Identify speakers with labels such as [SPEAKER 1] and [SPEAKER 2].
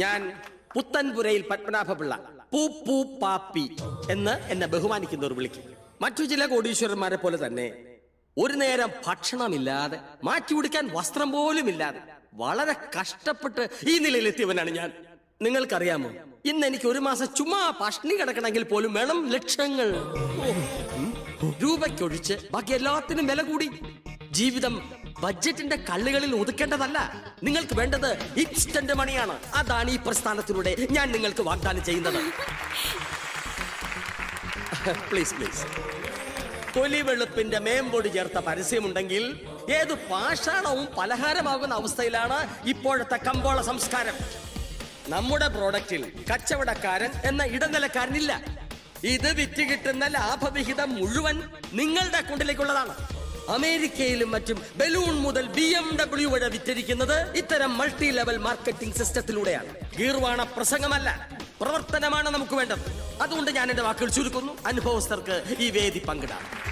[SPEAKER 1] ഞാൻ പുത്തൻപുരയിൽ പത്മനാഭപിള്ള പൂ പൂ പാപ്പി എന്ന് എന്നെ ബഹുമാനിക്കുന്നവർ വിളിക്കും. മറ്റു ചില കോടീശ്വരന്മാരെ പോലെ തന്നെ ഒരു നേരം ഭക്ഷണമില്ലാതെ മാറ്റി ഉടുക്കാൻ വസ്ത്രം പോലും ഇല്ലാതെ വളരെ കഷ്ടപ്പെട്ട് ഈ നിലയിലെത്തിയവനാണ് ഞാൻ. നിങ്ങൾക്കറിയാമോ, ഇന്ന് എനിക്ക് ഒരു മാസം ചുമ്മാ പഷ്ണി കിടക്കണമെങ്കിൽ പോലും വേണം ലക്ഷങ്ങൾ. രൂപയ്ക്കൊഴിച്ച് ബാക്കി എല്ലാത്തിനും വില കൂടി. ജീവിതം ബഡ്ജറ്റിന്റെ കള്ളുകളിൽ ഒതുക്കേണ്ടതല്ല. നിങ്ങൾക്ക് വേണ്ടത് ഇൻസ്റ്റന്റ് മണിയാണ്. അതാണ് ഈ പ്രസ്ഥാനത്തിലൂടെ ഞാൻ നിങ്ങൾക്ക് വാഗ്ദാനം ചെയ്യുന്നത്. Please please. തൊലി വെളുപ്പിന്റെ മേമ്പൊടി ചേർത്ത പരസ്യമുണ്ടെങ്കിൽ ഏത് പാഷാണവും പലഹാരമാകുന്ന അവസ്ഥയിലാണ് ഇപ്പോഴത്തെ കമ്പോള സംസ്കാരം. നമ്മുടെ പ്രോഡക്റ്റിൽ കച്ചവടക്കാരൻ എന്ന ഇടനിലക്കാരനില്ല. ഇത് വിറ്റ് കിട്ടുന്ന ലാഭവിഹിതം മുഴുവൻ നിങ്ങളുടെ അക്കൗണ്ടിലേക്കുള്ളതാണ്. അമേരിക്കയിലും മറ്റും ബലൂൺ മുതൽ BMW വരെ വിറ്റഴിക്കുന്നത് ഇത്തരം മൾട്ടി ലെവൽ മാർക്കറ്റിംഗ് സിസ്റ്റത്തിലൂടെയാണ്. ഗീർവാണ പ്രസംഗമല്ല, പ്രവർത്തനമാണ് നമുക്ക് വേണ്ടത്. അതുകൊണ്ട് ഞാൻ എന്റെ വാക്കുകൾ ചുരുക്കുന്നു. അനുഭവസ്ഥർക്ക് ഈ വേദി പങ്കിടാം.